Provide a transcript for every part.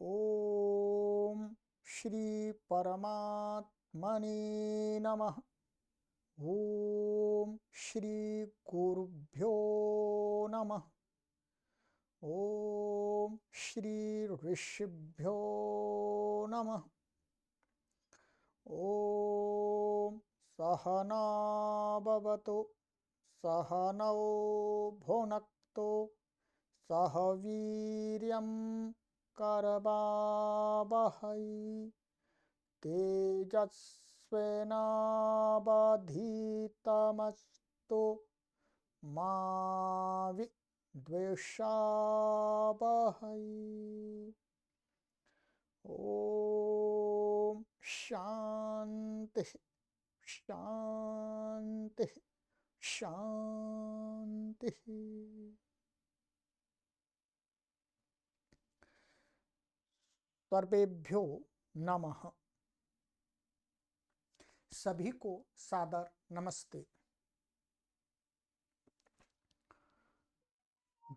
ओम श्री परमात्मने नमः। ओम श्री गुरुभ्यो नमः। ओम श्री ऋषिभ्यो नमः। ओम सहना भवतु सहनौ भुनक्तु सह वीर्यं करवावहै तेजस्विनावधीतमस्तु मा विद्विषावहै। ओम शांति शांति शांति। सर्वेभ्यो नमः। सभी को सादर नमस्ते।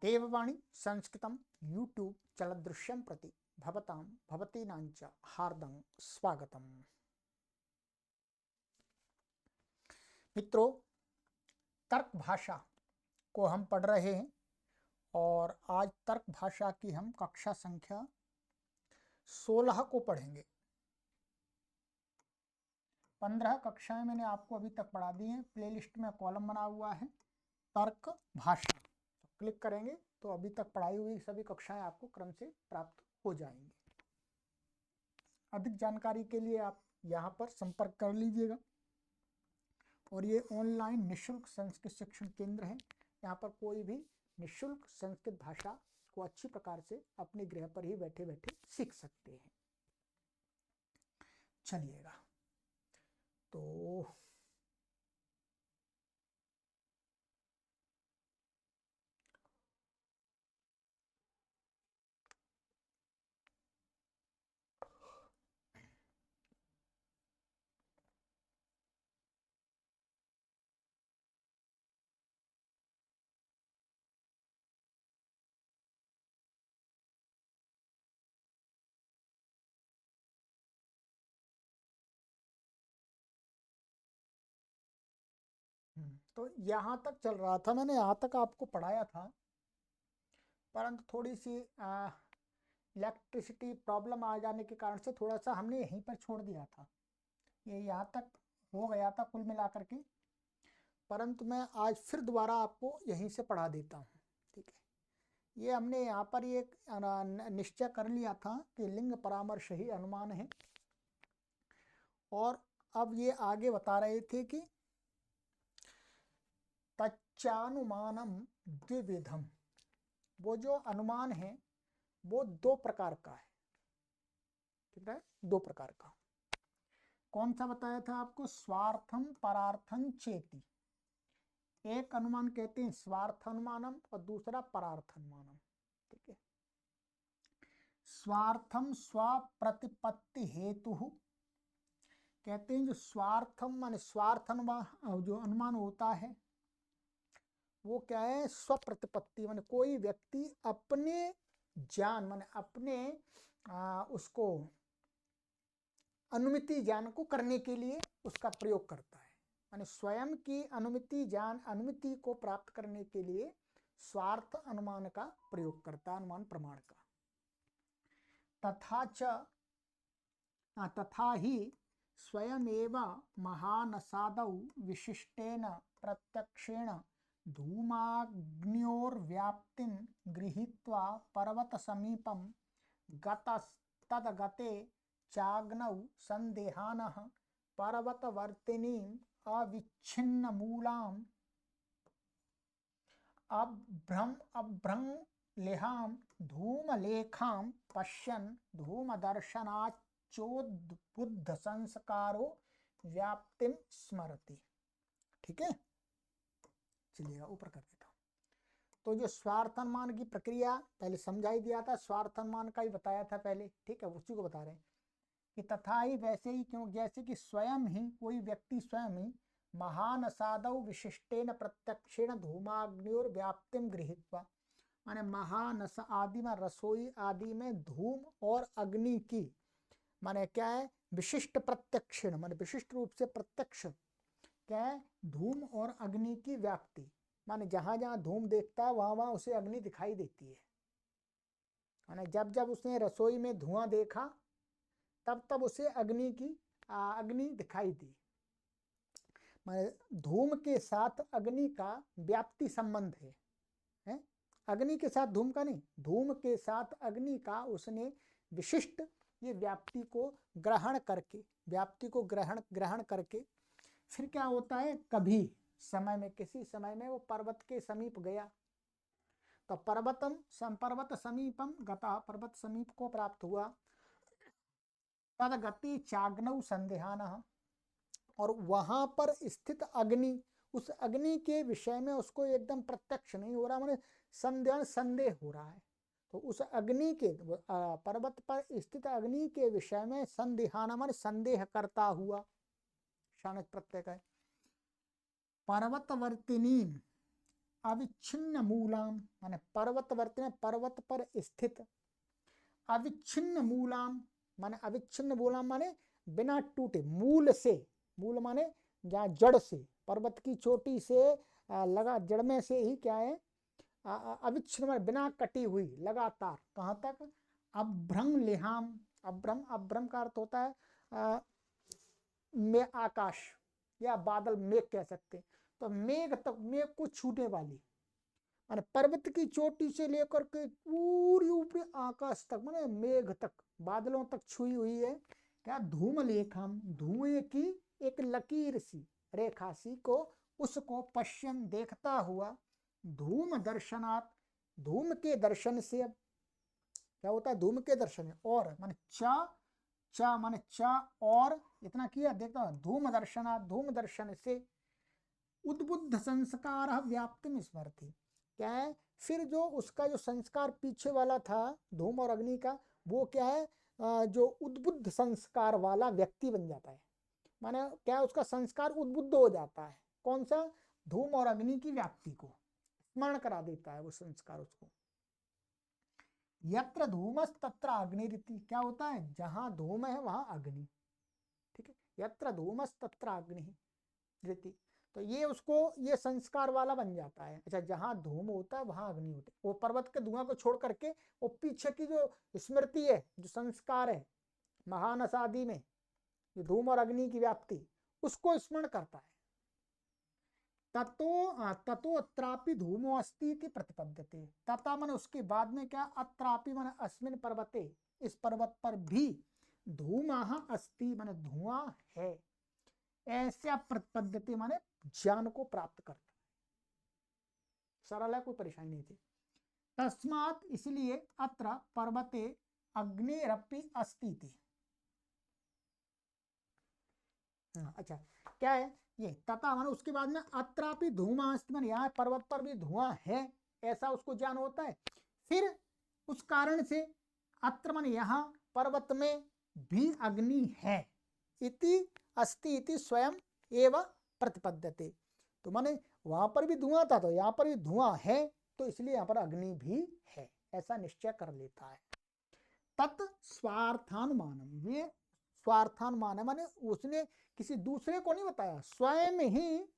देववाणी संस्कृतम यूट्यूब चलदृश्यं प्रति भवतां भवतीनांच हार्दं स्वागतम। मित्रों, तर्क भाषा को हम पढ़ रहे हैं और आज तर्क भाषा की हम कक्षा संख्या 16 को पढ़ेंगे। 15 कक्षाएं मैंने आपको अभी तक पढ़ा दी हैं। प्लेलिस्ट में कॉलम बना हुआ है तर्क भाषा, तो क्लिक करेंगे तो अभी तक पढ़ाई हुई सभी कक्षाएं आपको क्रम से प्राप्त हो जाएंगी। अधिक जानकारी के लिए आप यहाँ पर संपर्क कर लीजिएगा। और ये ऑनलाइन निःशुल्क संस्कृत शिक्षण केंद्र है। यहाँ पर कोई भी निःशुल्क संस्कृत भाषा को अच्छी प्रकार से अपने गृह पर ही बैठे बैठे सीख सकते हैं। चलिएगा तो तो यहाँ तक चल रहा था, मैंने यहाँ तक आपको पढ़ाया था, परंतु थोड़ी सी इलेक्ट्रिसिटी प्रॉब्लम आ जाने के कारण से थोड़ा सा हमने यहीं पर छोड़ दिया था। ये यहाँ तक हो गया था कुल मिलाकर के, परंतु मैं आज फिर दोबारा आपको यहीं से पढ़ा देता हूँ। ठीक है, ये हमने यहाँ पर ये निश्चय कर लिया था कि लिंग परामर्श ही अनुमान है। और अब ये आगे बता रहे थे कि तच्चानुमानम द्विविधम, वो जो अनुमान है वो दो प्रकार का है। ठीक है, दो प्रकार का। कौन सा बताया था आपको? स्वार्थम परार्थम चेति। एक अनुमान कहते हैं स्वार्थ अनुमानम और दूसरा परार्थ अनुमानम। ठीक है, स्वार्थम स्वप्रतिपत्ति हेतु कहते हैं। जो स्वार्थम माने स्वार्थ अनुमान, जो अनुमान होता है वो क्या है? स्वप्रतिपत्ति माने कोई व्यक्ति अपने ज्ञान माने अपने उसको अनुमिति ज्ञान को करने के लिए उसका प्रयोग करता है। माने स्वयं की अनुमिति ज्ञान अनुमिति को प्राप्त करने के लिए स्वार्थ अनुमान का प्रयोग करता है, अनुमान प्रमाण का। तथा ही स्वयमेव महानसादौ विशिष्टेन प्रत्यक्षेण धूमाग्न्योर्व्याप्तिं गृहीत्वा पर्वतसमीपं गतस्तद्गते चाग्नौ संदेहानः पर्वतवर्तिनीम् अविच्छिन्नमूलाम् अभ्रंलेहां धूमलेखां पश्यन् धूमदर्शनाच्चोद्बुद्ध संस्कारो व्याप्तिं स्मरति। ठीक है, चलिएगा ऊपर कर देता हूँ। तो जो स्वार्थ अनुमान की प्रक्रिया पहले समझा ही दिया था, स्वार्थ अनुमान का ही बताया था पहले। ठीक है, उसी को बता रहे हैं कि तथा ही वैसे ही, क्यों जैसे कि स्वयं ही कोई व्यक्ति स्वयं ही महान साधव विशिष्टेन प्रत्यक्षेण धूमाग्नियोर व्याप्तिम गृहीत्वा, माने महानस आदि में, रसोई आदि में धूम और अग्नि की माने क्या है, विशिष्ट प्रत्यक्षण माने विशिष्ट रूप से प्रत्यक्ष क्या है, धूम और अग्नि की व्याप्ति। माने जहां जहां धूम देखता है वहां वहां उसे अग्नि दिखाई देती है। माने जब जब उसने रसोई में धुआं देखा तब तब उसे अग्नि दिखाई दी। माने धूम के साथ अग्नि का व्याप्ति संबंध है? अग्नि के साथ धूम का नहीं, धूम के साथ अग्नि का उसने विशिष्ट ये व्याप्ति को ग्रहण करके फिर क्या होता है, कभी समय में, किसी समय में वो पर्वत के समीप गया तो पर्वत समीपम गता, पर्वत समीप को प्राप्त हुआ। तद गति चाग्नौ संदेहानः, और वहां पर स्थित अग्नि, उस अग्नि के विषय में उसको एकदम प्रत्यक्ष नहीं हो रहा, माने संदेह हो रहा है। तो उस अग्नि के पर्वत पर स्थित अग्नि के विषय में संदेहाना माने संदेह करता हुआ, शानच प्रत्यय है। पर्वतवर्तिनी अविच्छिन्न मूलाम, माने पर्वतवर्तिनी पर्वत पर स्थित, अविच्छिन्न मूलाम माने अविच्छिन्न मूलाम माने बिना टूटे, मूल से, मूल माने जहाँ जड़ से, पर्वत की चोटी से लगा जड़ में से ही क्या है, अविच्छिन्न माने बिना कटी हुई, लगातार कहाँ तक, अभ्रम लिहाम, अभ्रम का अर्थ होता है में आकाश या बादल, मेघ कह सकते हैं। तो मेघ तक, मेघ को छूने वाली, माने पर्वत की चोटी से लेकर के पूरी ऊपरी आकाश तक, माने मेघ तक, बादलों तक छुई हुई है क्या, धूम लेखम, धुएं की एक लकीर सी, रेखा सी को, उसको पश्चिम देखता हुआ, धूम दर्शनात्, धूम के दर्शन से, क्या होता है, धूम के दर्शन है, और माने चा माने चा और इतना किया, देखता धूम दर्शनात्, धूम दर्शन से उद्बुद्ध संस्कार व्याप्ति स्मरति, क्या है, फिर जो उसका जो संस्कार पीछे वाला था धूम और अग्नि का, वो क्या है, जो उद्बुद्ध संस्कार वाला व्यक्ति बन जाता है। माने क्या है, उसका संस्कार उद्बुद्ध हो जाता है, कौन सा, धूम और अग्नि की व्याप्ति को स्मरण करा देता है वो संस्कार उसको। यत्र धूमस तत्र अग्निरिति, क्या होता है, जहां धूम है वहां अग्नि, ठीक है, यत्र धूमस तत्र अग्निरिति, तो ये उसको ये संस्कार वाला बन जाता है। अच्छा, जहां धूम होता है वहां अग्नि होती है, वो पर्वत के धुआं को छोड़ करके वो पीछे की जो स्मृति है, जो संस्कार है महानस आदि में, जो धूम और अग्नि की व्याप्ति, उसको स्मरण करता है। ततो अत्रापि धूमो अस्ति इति प्रतिपद्यते, तथा मन उसके बाद में क्या, अत्रापि मन अस्मिन पर्वते, इस पर्वत पर भी धूमः अस्ति माने धुआं है, ऐसा प्रतिपद्यते माने ज्ञान को प्राप्त करता है। सरल है, कोई परेशानी नहीं थी। तस्मात् इसलिए अत्र पर्वते अग्निरपि अस्ति थी। अच्छा, क्या है ये, तथा माने उसके बाद में अत्रापि धूमा अस्ति माने यहाँ पर्वत पर भी धुआं है, ऐसा उसको ज्ञान होता है। फिर उस कारण से अत्र माने यहाँ पर्वत में भी अग्नि है, इति अस्ति इति स्वयं एवं प्रतिपद्यते, तो माने वहां पर भी धुआं था तो यहाँ पर भी धुआं है, तो इसलिए यहाँ पर अग्नि भी है, ऐसा निश्चय कर लेता है। तत् स्वार्थानुमानम, ये स्वार्थानुमान है, माने उसने किसी दूसरे को नहीं बताया, स्वयं ही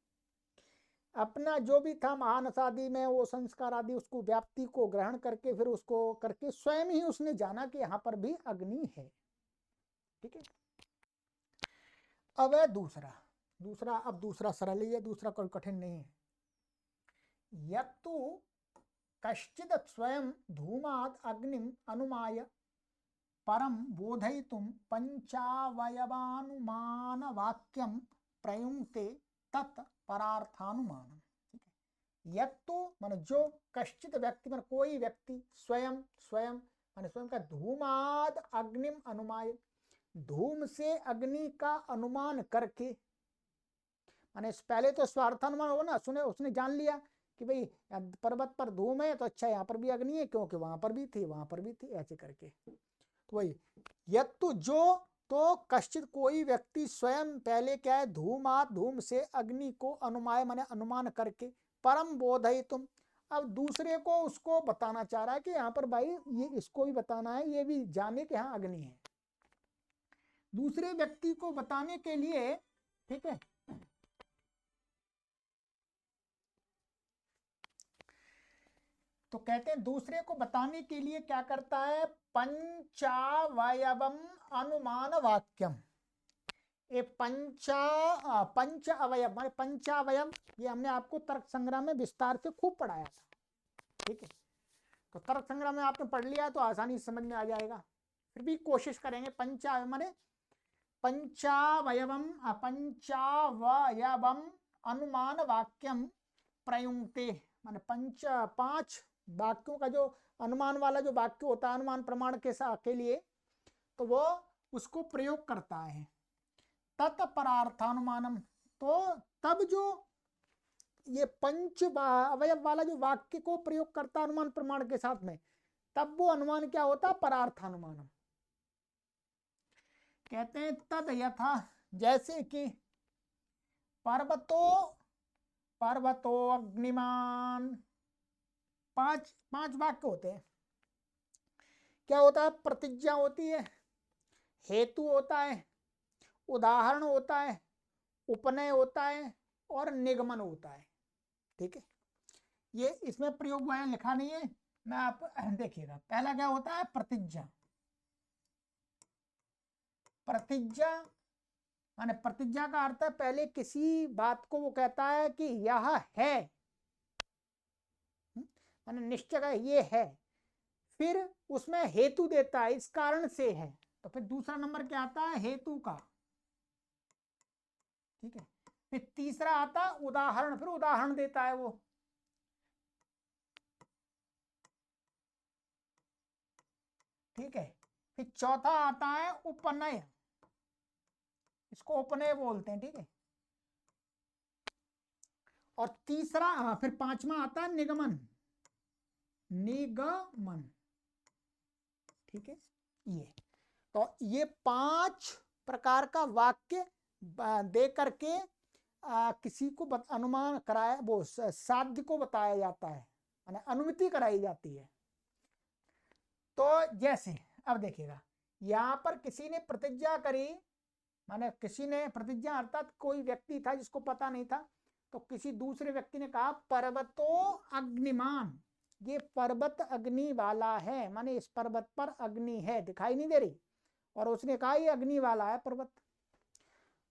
अपना जो भी था महानस आदि में वो संस्कार आदि, उसको व्याप्ति को ग्रहण करके फिर उसको करके स्वयं ही उसने जाना कि यहाँ पर भी अग्नि है, ठीक है। अब है दूसरा, अब दूसरा सरल ही है, दूसरा कोई कठिन नहीं है। यत्तु कश्चित् स्वयं धूमात् अग्निम अनुमाय परम बोधयितुं पंचावयवानुमान वाक्यम प्रयुंक्ते तत् परार्थानुमानम, ठीक है। यत्तु माने जो, कश्चित् व्यक्ति माने कोई व्यक्ति, स्वयं माने स्वयं का, धूमाद अग्निम अनुमाय, धूम से अग्नि का अनुमान करके, माने पहले तो स्वार्थानुमान हो ना, उसने जान लिया कि भाई पर्वत पर धूम है तो अच्छा यहाँ पर भी अग्नि है, क्योंकि वहां पर भी थी, ऐसे करके। तो वही यत्तु जो, तो कश्चित कोई व्यक्ति स्वयं पहले क्या है, धूम से अग्नि को अनुमाय माने अनुमान करके, परम बोधयितुम अब दूसरे को उसको बताना चाह रहा है कि यहाँ पर भाई ये इसको भी बताना है, ये भी जाने कि यहाँ अग्नि है। दूसरे व्यक्ति को बताने के लिए, ठीक है, तो कहते हैं दूसरे को बताने के लिए क्या करता है, पंचावयवम अनुमान वाक्यम। ये पंच अवयव माने पंचावयव, ये हमने आपको तर्क संग्रह में विस्तार से खूब पढ़ाया था, ठीक है। तो तर्क संग्रह में आपने पढ़ लिया तो आसानी से समझ में आ जाएगा, फिर भी कोशिश करेंगे। पंचावयव माने पंचावयवम अनुमान वाक्यम प्रयुंक्ते, माने पांच वाक्यों का जो अनुमान वाला जो वाक्य होता है अनुमान प्रमाण के लिए, तो वो उसको प्रयोग करता है। तत्परार्थानुमानम, तो तब जो ये पंच अवयव वाला जो वाक्य को प्रयोग करता है अनुमान प्रमाण के साथ में, तब वो अनुमान क्या होता है, परार्थानुमानम। कहते हैं तद यथा, जैसे कि पर्वतो अग्निमान, पांच वाक्य होते हैं। क्या होता है, प्रतिज्ञा होती है, हेतु होता है, उदाहरण होता है, उपनय होता है और निगमन होता है, ठीक है। ये इसमें प्रयोग हुआ है, लिखा नहीं है, मैं आप देखिएगा। पहला क्या होता है, प्रतिज्ञा। प्रतिज्ञा माने प्रतिज्ञा का अर्थ है पहले किसी बात को वो कहता है कि यह है, माने निश्चय है ये है, फिर उसमें हेतु देता है, इस कारण से है। तो फिर दूसरा नंबर क्या आता है, हेतु का, ठीक है। फिर तीसरा आता उदाहरण, फिर उदाहरण देता है वो, ठीक है। फिर चौथा आता है उपनय, इसको उपनय बोलते हैं, ठीक है। और तीसरा फिर पांचवा आता है निगमन, ठीक है। ये तो ये पांच प्रकार का वाक्य दे करके किसी को अनुमान कराया, वो साध्य को बताया जाता है, माने अनुमति कराई जाती है। तो जैसे अब देखिएगा, यहाँ पर किसी ने प्रतिज्ञा करी, माने किसी ने प्रतिज्ञा अर्थात कोई व्यक्ति था जिसको पता नहीं था, तो किसी दूसरे व्यक्ति ने कहा पर्वतो अग्निमान, ये पर्वत अग्नि वाला है, माने इस पर्वत पर अग्नि है, दिखाई नहीं दे रही, और उसने कहा ये अग्नि वाला है पर्वत।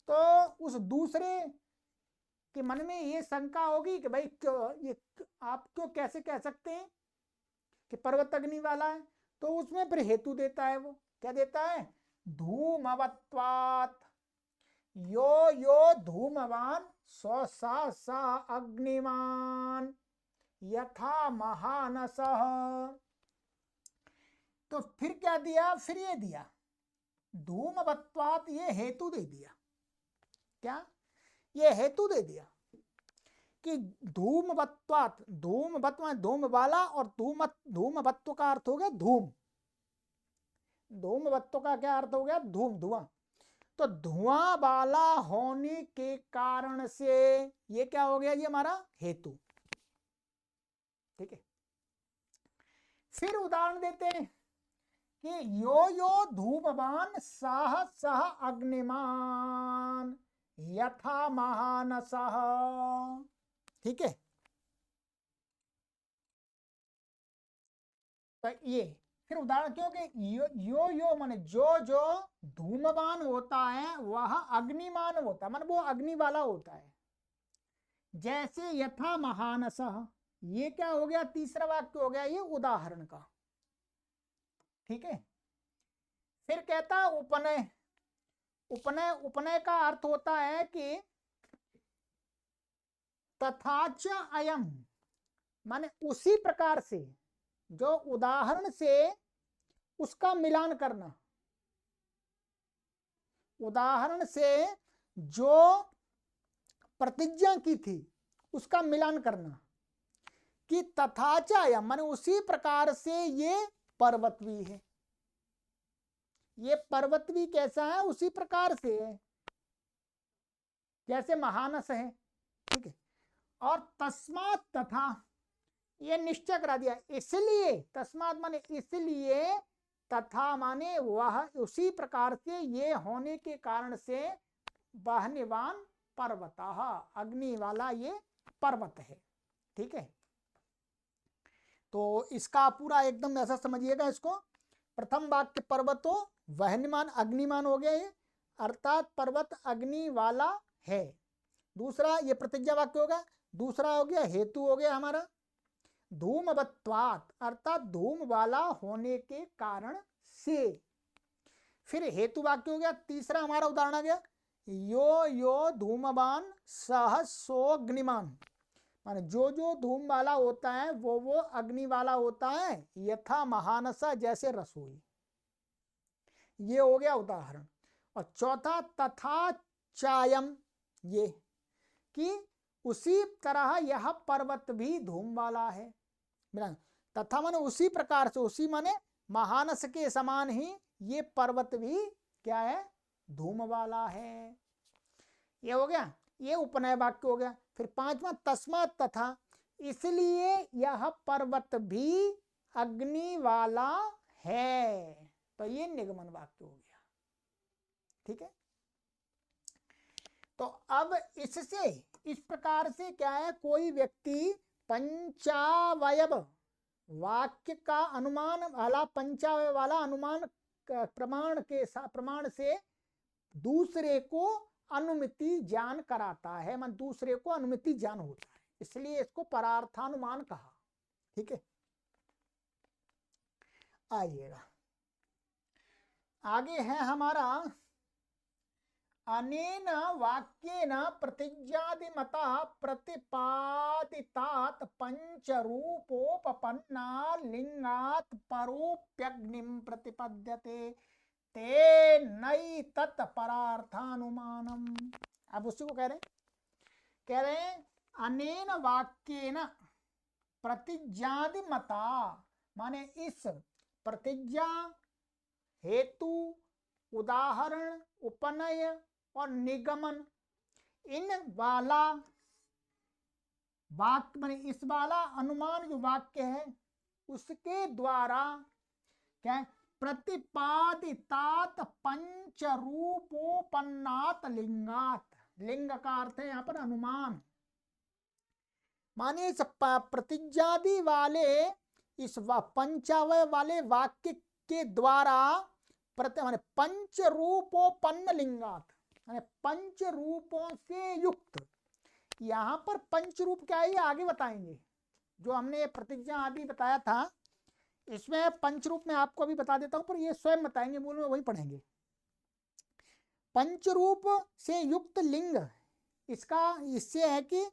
तो उस दूसरे के मन में ये शंका होगी कि भाई क्यों, ये आप क्यों कैसे कह सकते हैं कि पर्वत अग्नि वाला है। तो उसमें फिर हेतु देता है, वो क्या देता है, धूमवत्वात्, यो यो धूमवान सो सा सा अग्निमान यथा महानसः। तो फिर क्या दिया, फिर ये दिया धूमवत्वात्, ये हेतु दे दिया, क्या, ये हेतु दे दिया कि धूमवत्वात्, धूमवत्व धूम वाला, और धूमवत्व का अर्थ हो गया धूम, धूमवत्व का क्या अर्थ हो गया, धूम, धुआं। तो धुआं वाला होने के कारण से ये क्या हो गया, ये हमारा हेतु, ठीक है। फिर उदाहरण देते हैं कि यो यो धूमवान सह सह अग्निमान यथा महानसः, ठीक है। तो ये फिर उदाहरण, क्योंकि यो यो माने जो जो धूमवान होता है वह अग्निमान होता है, माने वो अग्नि वाला होता है। जैसे यथा महानसः, ये क्या हो गया, तीसरा वाक्य हो गया ये उदाहरण का, ठीक है। फिर कहता है उपनय, उपनय, उपनय का अर्थ होता है कि तथाच अयम, माने उसी प्रकार से, जो उदाहरण से उसका मिलान करना, उदाहरण से जो प्रतिज्ञा की थी उसका मिलान करना, कि तथाच अयम माने उसी प्रकार से ये पर्वत भी है, ये पर्वत भी कैसा है, उसी प्रकार से है जैसे महानस है, ठीक है। और तस्मात् तथा, ये निश्चय करा दिया। इसलिए तस्मात् माने इसलिए, तथा माने वह, उसी प्रकार से, ये होने के कारण से, वह्निवान पर्वतः, अग्नि वाला ये पर्वत है। ठीक है, तो इसका पूरा एकदम ऐसा समझिएगा इसको। प्रथम वाक्य पर्वतो वह्निमान अग्निमान हो गया ये, अर्थात पर्वत अग्नि वाला है। दूसरा ये प्रतिज्ञा वाक्य होगा। दूसरा हो गया हेतु हो गया हमारा धूमवत्वात्, अर्थात धूम वाला होने के कारण से। फिर हेतु वाक्य हो गया। तीसरा हमारा उदाहरण आ गया यो यो धूमवान सह सोऽग्निमान, माने जो जो धूम वाला होता है वो अग्नि वाला होता है, यथा महानसा, जैसे रसोई। ये हो गया उदाहरण। और चौथा तथा चायम, ये कि उसी तरह यह पर्वत भी धूम वाला है। तथा माने उसी प्रकार से, उसी माने महानस के समान ही ये पर्वत भी क्या है, धूम वाला है। ये हो गया, ये उपनय वाक्य हो गया। फिर पांचवा तस्मात् तथा, इसलिए यह पर्वत भी अग्नि वाला है, तो ये निगमन वाक्य हो गया। ठीक है, तो अब इससे इस प्रकार से क्या है, कोई व्यक्ति पंचावयव वाक्य का अनुमान वाला, पंचावय वाला अनुमान प्रमाण से दूसरे को अनुमिति ज्ञान कराता है, मन दूसरे को अनुमिति ज्ञान होता है, इसलिए इसको परार्थानुमान कहा। ठीक है, आइएगा आगे है हमारा अनेन वाक्येन प्रतिज्ञादिमतः प्रतिपादितात् पंचरूपोपपन्ना लिंगात् परोप्यग्निं प्रतिपद्यते तेनैतत् परार्थानुमानम्। अब उसी को कह रहे हैं अनेन वाक्येन प्रतिज्ञादिमता, माने इस प्रतिज्ञा, हेतु, उदाहरण, उपनय और निगमन, इन वाला वाक्य माने इस वाला अनुमान जो वाक्य है उसके द्वारा क्या प्रतिपादितात पंचरूपोपन्नात लिंगात, लिंग का अर्थ है यहाँ पर अनुमान, माने इस प्रतिज्ञादि वाले इस पंचावय वाले वाक्य के द्वारा माने पंच रूपोपन्न लिंगात, माने पंच रूपों से युक्त। यहाँ पर पंच रूप क्या है आगे बताएंगे, जो हमने प्रतिज्ञा आदि बताया था इसमें पंच रूप में आपको अभी बता देता हूं, पर ये स्वयं बताएंगे, मूल में वही पढ़ेंगे। पंचरूप से युक्त लिंग इसका इससे है कि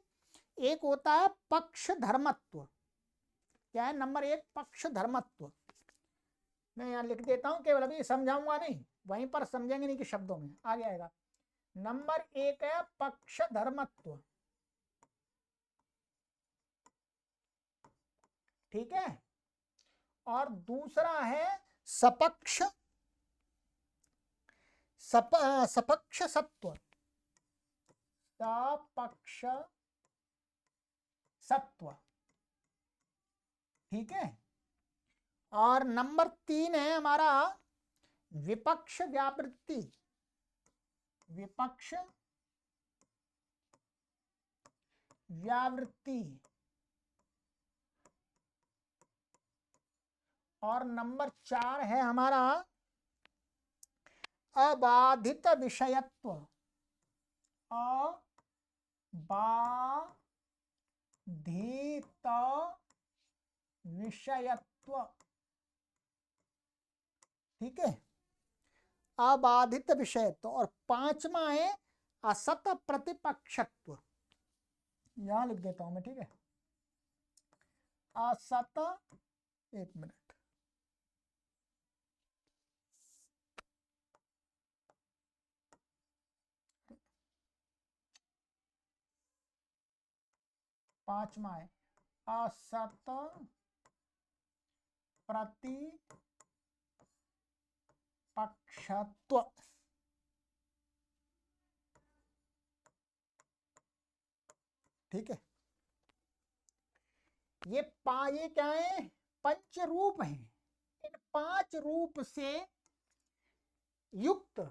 एक होता है पक्ष धर्मत्व। क्या है, नंबर एक पक्ष धर्मत्व। मैं यहाँ लिख देता हूं, केवल अभी समझाऊंगा नहीं, वहीं पर समझेंगे नहीं कि शब्दों में आगे आएगा। नंबर एक है पक्ष धर्मत्व, ठीक है, और दूसरा है सपक्ष सपक्ष सत्व, सपक्ष सत्व, ठीक है। और नंबर तीन है हमारा विपक्ष व्यावृत्ति, विपक्ष व्यावृत्ति। और नंबर चार है हमारा अबाधित विषयत्व, अबाधित विषयत्व, ठीक है, अबाधित विषयत्व। और पांचवा है असत प्रतिपक्षत्व, यहां लिख देता हूं मैं, ठीक है, असत, एक मिनट, पांचवा है असत प्रतिपक्षत्व, ठीक है। ये क्या है, पंच रूप हैं। इन 5 रूप से युक्त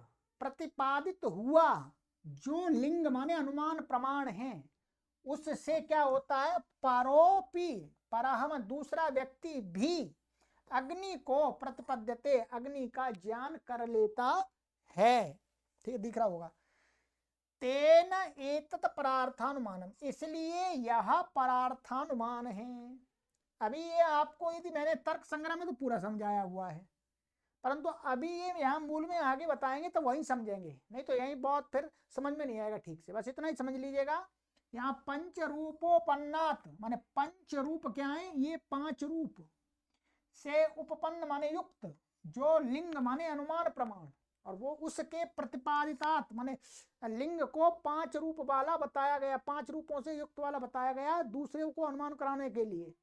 प्रतिपादित हुआ जो लिंग माने अनुमान प्रमाण है, उससे क्या होता है, परोपी परहम दूसरा व्यक्ति भी अग्नि को प्रतिपद्यते अग्नि का ज्ञान कर लेता है। ठीक दिख रहा होगा। तेन एतत् परार्थानुमानम, इसलिए यह परार्थानुमान है। अभी ये आपको यदि मैंने तर्क संग्रह में तो पूरा समझाया हुआ है, परंतु अभी ये यहाँ मूल में आगे बताएंगे तो वही समझेंगे, नहीं तो यही बहुत फिर समझ में नहीं आएगा ठीक से। बस इतना ही समझ लीजिएगा। यहाँ पंच रूपोपन्नात माने पंच रूप क्या है, ये 5 रूप से उपपन्न माने युक्त जो लिंग माने अनुमान प्रमाण, और वो उसके प्रतिपादितात माने लिंग को 5 रूप वाला बताया गया, 5 रूपों से युक्त वाला बताया गया दूसरे को अनुमान कराने के लिए।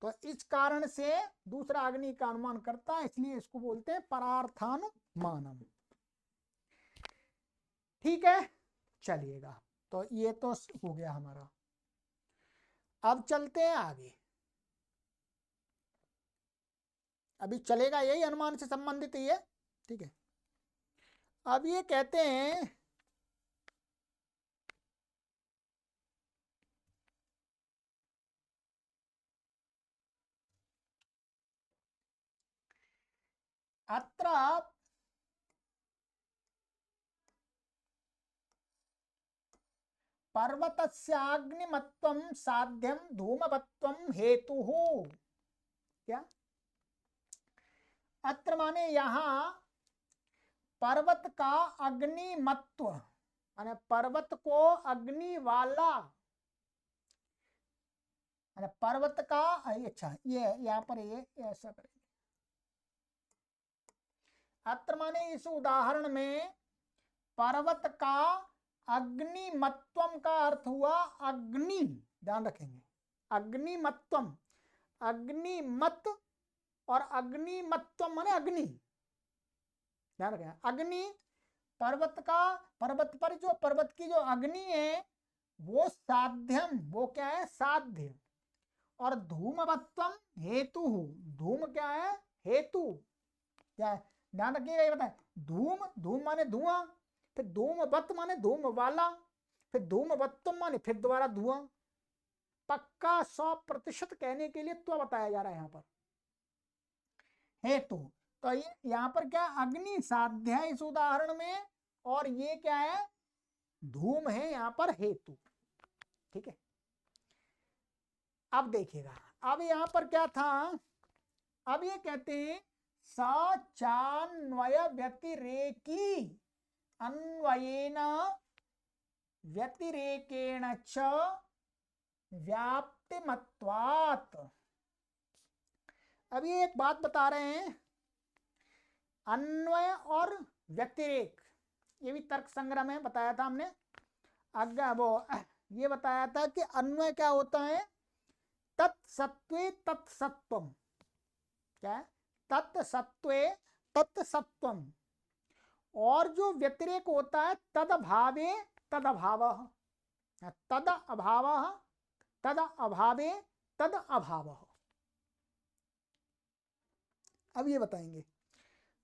तो इस कारण से दूसरा अग्नि का अनुमान करता है, इसलिए इसको बोलते हैं परार्थानुमानम। ठीक है, चलिएगा। तो ये तो हो गया हमारा। अब चलते हैं आगे। अभी चलेगा यही अनुमान से संबंधित ही है। ठीक है, अब ये कहते हैं अत्र पर्वतस्याग्निमत्वं साध्यं धूमवत्वं हेतुः। क्या अत्र माने यहाँ पर्वत का अग्निमत्व माने पर्वत को अग्नि वाला, माने पर्वत का, अच्छा ये यहाँ पर ये ऐसा करेंगे। अत्र माने इस उदाहरण में पर्वत का अग्निमत्वम का अर्थ हुआ अग्नि, ध्यान रखेंगे। अग्निमत्वम, अग्निमत और अग्निमत्वम माने अग्नि, ध्यान रखें। अग्नि पर्वत का, पर्वत पर जो पर्वत की जो अग्नि है वो साध्यम, वो क्या है, साध्य। और धूमवत्वम हेतु, धूम क्या है, हेतु। क्या है, ध्यान रखिएगा, ये बताए धूम, धूम माने धुआं, फिर धूमवत माने धूम वाला, फिर धूमवत्वम माने फिर दोबारा धुआं। पक्का 100% कहने के लिए तो बताया जा रहा है यहाँ पर हेतु। तो ये यहाँ पर क्या अग्नि साध्य है इस उदाहरण में, और ये क्या है, धूम है यहाँ पर हेतु। ठीक है, अब देखिएगा, अब यहाँ पर क्या था, अब ये कहते हैं सचान्वय व्यतिरेकी अन्वयेन व्यतिरेकेण च व्याप्तिमत्वात्। अब ये एक बात बता रहे हैं, अन्वय और व्यतिरेक, ये भी तर्क संग्रह में बताया था हमने। आगे वो ये बताया था कि अन्वय क्या होता है, तत्सत्वे तत्सत्वम, क्या है, तत्सत्वे तत्सत्वम। और जो व्यतिरेक होता है तदभावे तदभावः, तद अभावः तद अभावे तद अभावः। अब ये बताएंगे,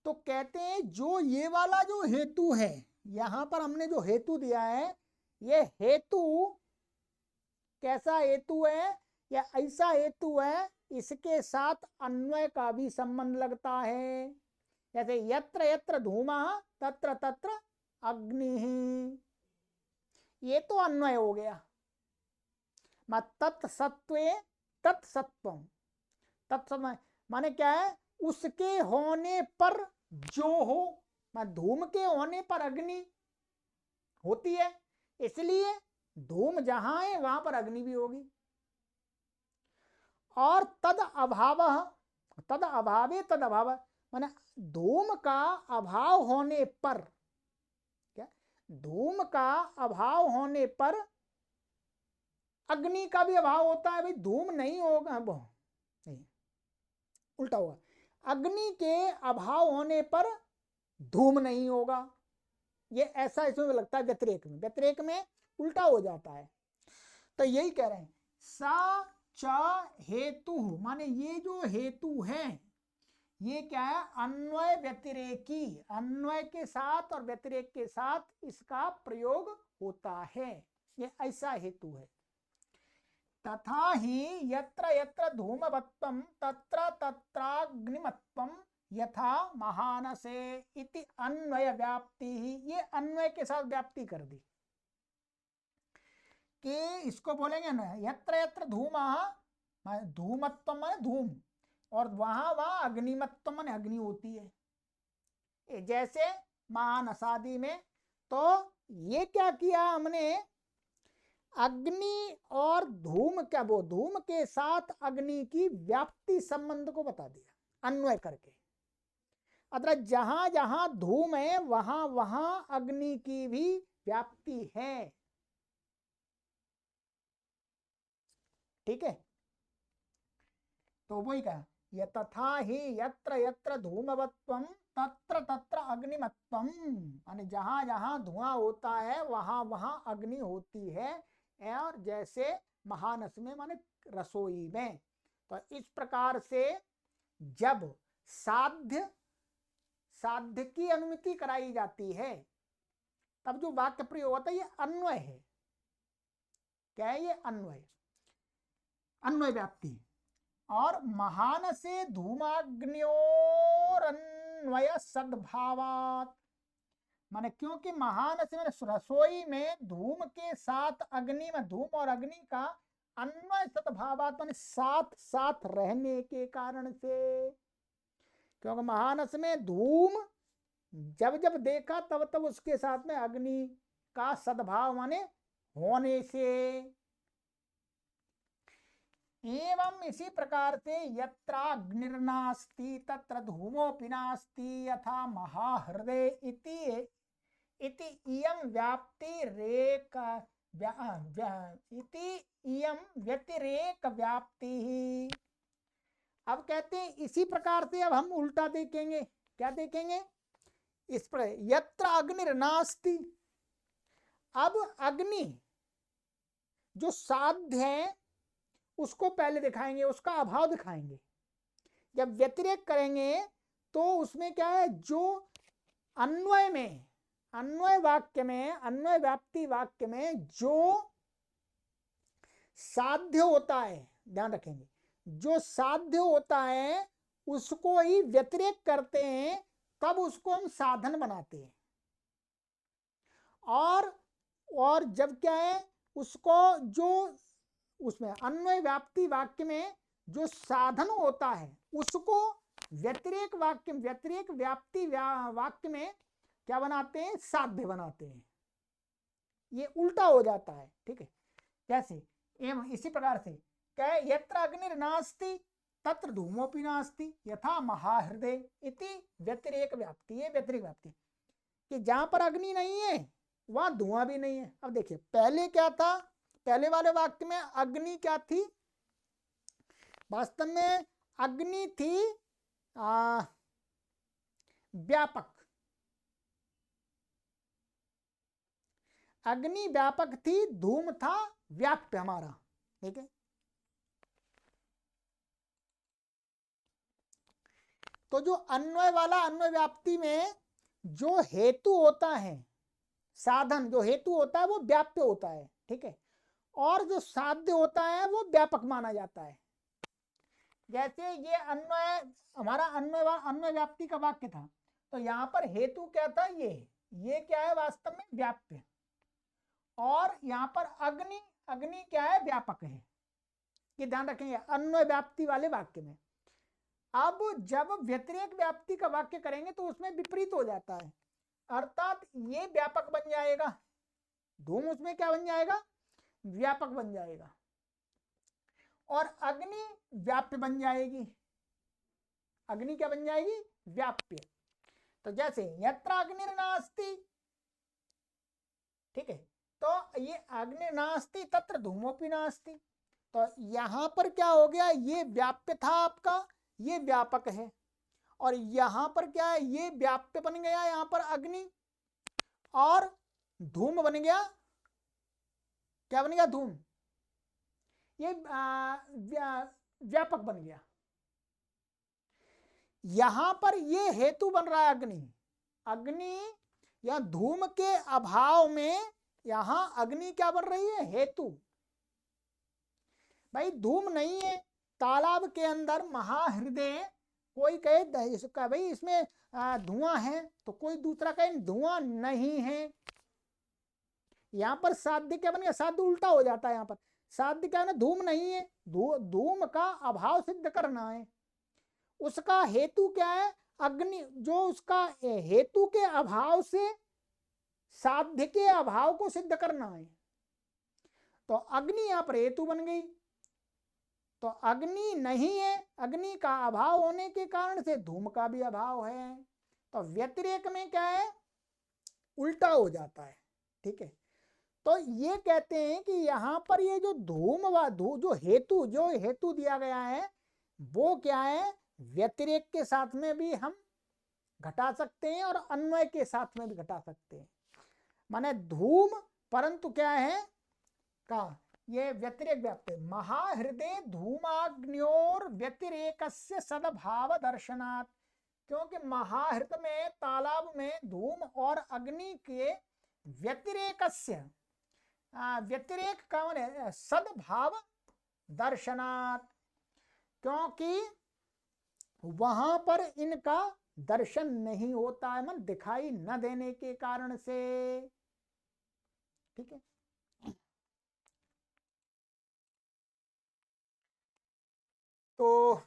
तो कहते हैं जो ये वाला जो हेतु है, यहां पर हमने जो हेतु दिया है, ये हेतु कैसा हेतु है, या ऐसा हेतु है इसके साथ अन्वय का भी संबंध लगता है। जैसे यत्र यत्र धूमः तत्र तत्र अग्निः, ये तो अन्वय हो गया। तत्सत्वे तत्सत्वम, तत्सत्व माने क्या है, उसके होने पर जो हो, धूम के होने पर अग्नि होती है, इसलिए धूम जहां है वहां पर अग्नि भी होगी। और तद अभाव, तद अभावे तद अभाव माने धूम का अभाव होने पर, क्या धूम का अभाव होने पर अग्नि का भी अभाव होता है। भाई धूम नहीं होगा, नहीं उल्टा हुआ, अग्नि के अभाव होने पर धूम नहीं होगा। ये ऐसा इसमें लगता है व्यतिरेक में, व्यतिरेक में उल्टा हो जाता है। तो यही कह रहे हैं सा च हेतु, माने ये जो हेतु है ये क्या है, अन्वय व्यतिरेकी, अन्वय के साथ और व्यतिरेक के साथ इसका प्रयोग होता है, ये ऐसा हेतु है। तथा ही यत्र यत्र धूमवत्वं तत्र तत्राग्निमत्वं यथा महानसे इति अन्वय व्याप्ति ही, ये अन्वय के साथ व्याप्ति कर दी कि इसको बोलेंगे ना, यत्र यत्र धूमः धूमत्व माने धूम, और वहां वहां अग्निमत्व माने अग्नि होती है, जैसे महानसादि में। तो ये क्या किया हमने, अग्नि और धूम, क्या वो धूम के साथ अग्नि की व्याप्ति संबंध को बता दिया अन्वय करके। अतः जहां जहां धूम है वहां वहां अग्नि की भी व्याप्ति है, ठीक है। तो वही कहा, ये तथा ही यत्र यत्र धूमवत्वं तत्र तत्र अग्निमत्वं, यानी जहां जहां धुआं होता है वहां वहां अग्नि होती है, और जैसे महानस में माने रसोई में। तो इस प्रकार से जब साध्य साध्य की अनुमति कराई जाती है तब जो वाक्य प्रयोग होता है ये अन्वय है। क्या है ये, अन्वय, अन्वय व्याप्ति। और महान से धूमाग्न्योरन्वय सद्भावात्, माने क्योंकि महान से मैंने रसोई में धूम के साथ अग्नि में, धूम और अग्नि का अन्वय सद्भावात् माने साथ साथ रहने के कारण से, क्योंकि महानस में धूम जब जब देखा तब तब उसके साथ में अग्नि का सद्भाव माने होने से। एवं इसी प्रकार से यत्राग्निर्नास्ति तत्र धूमोऽपि नास्ति यथा महाहृदय इति इयं व्याप्तिरेक इति इयं व्यतिरेक व्याप्ति। अब कहते हैं इसी प्रकार से अब हम उल्टा देखेंगे। क्या देखेंगे, इस पर यत्र अग्निर्नास्ति, अब अग्नि जो साध्य है उसको पहले दिखाएंगे, उसका अभाव दिखाएंगे। जब व्यतिरेक करेंगे तो उसमें क्या है, जो अन्वय में, अन्वय वाक्य में, अन्वय व्याप्ति वाक्य में जो साध्य होता है, ध्यान रखेंगे, जो साध्य होता है उसको ही व्यतिरेक करते हैं, तब उसको हम साधन बनाते हैं। और जब क्या है, उसको जो उसमें अन्वय व्याप्ति वाक्य में जो साधन होता है उसको व्यतिरेक वाक्य, व्यतिरेक व्याप्ति वाक्य में क्या बनाते हैं, साध्य बनाते हैं। ये उल्टा हो जाता है, ठीक है। कैसे, एवं इसी प्रकार से क्या, यत्र अग्निर्नास्ति तत्र धूमोऽपि नास्ति यथा महाहृदय इति व्यतिरेक व्याप्ति, ये व्यतिरेक व्याप्ति कि जहां पर अग्नि नहीं है वहां धुआं भी नहीं है। अब देखिए पहले क्या था, पहले वाले वाक्य में अग्नि क्या थी, वास्तव में अग्नि थी व्यापक, अग्नि व्यापक थी, धूम था व्याप्य हमारा, ठीक है। तो जो अन्वय वाला, अन्वय व्याप्ति में जो हेतु होता है, साधन जो हेतु होता है वो व्याप्य होता है, ठीक है, और जो साध्य होता है वो व्यापक माना जाता है। जैसे ये अन्वय, हमारा अन्वय व्याप्ति का वाक्य था, तो यहाँ पर हेतु क्या था, ये क्या है वास्तव में व्याप्य, और यहाँ पर अग्नि, अग्नि क्या है, व्यापक है। ये ध्यान रखेंगे अन्वय व्याप्ति वाले वाक्य में। अब जब व्यतिरेक व्याप्ति का वाक्य करेंगे तो उसमें विपरीत हो जाता है, अर्थात ये व्यापक बन जाएगा, धूम उसमें क्या बन जाएगा, व्यापक बन जाएगा, और अग्नि व्याप्य बन जाएगी, अग्नि क्या बन जाएगी, व्याप्य। तो जैसे यत्र अग्निर्नास्ति, ठीक है, तो ये अग्निर्नास्ति तत्र धूमोऽपि नास्ति, तो यहां पर क्या हो गया, ये व्याप्य था आपका, ये व्यापक है, और यहां पर क्या है, ये व्याप्य बन गया यहां पर अग्नि, और धूम बन गया, क्या बन गया, धूम। ये व्यापक बन गया। यहां पर ये हेतु बन रहा है अग्नि। अग्नि या धूम के अभाव में यहां अग्नि क्या बन रही है? हेतु। भाई धूम नहीं है, तालाब के अंदर महाहृदय, कोई कहे इसका भाई इसमें धुआं है, तो कोई दूसरा कहे धुआं नहीं है। यहां पर साध्य क्या बन गया? साध्य उल्टा हो जाता है। यहां पर साध्य क्या है? धूम नहीं है, धूम का अभाव सिद्ध करना है। उसका हेतु क्या है? अग्नि। जो उसका हेतु के अभाव से साध्य के अभाव को सिद्ध करना है, तो अग्नि यहां पर हेतु बन गई। तो अग्नि नहीं है, अग्नि का अभाव होने के कारण से धूम का भी अभाव है। तो व्यतिरेक में क्या है? उल्टा हो जाता है। ठीक है, तो ये कहते हैं कि यहां पर ये जो धूम व जो हेतु दिया गया है वो क्या है? व्यतिरेक के साथ में भी हम घटा सकते हैं और अन्वय के साथ में भी घटा सकते हैं। माने धूम, परंतु क्या है का ये व्यतिरेक व्याप्ति। महाहृदय धूमाग्न्योर व्यतिरेकस्य सद्भाव दर्शनात्। क्योंकि महाहृत में, तालाब में धूम और अग्नि के व्यतिरेकस्य, व्यतिरेक कौन है? सद्भाव दर्शनात्। क्योंकि वहां पर इनका दर्शन नहीं होता है, मन दिखाई न देने के कारण से। ठीक है, तो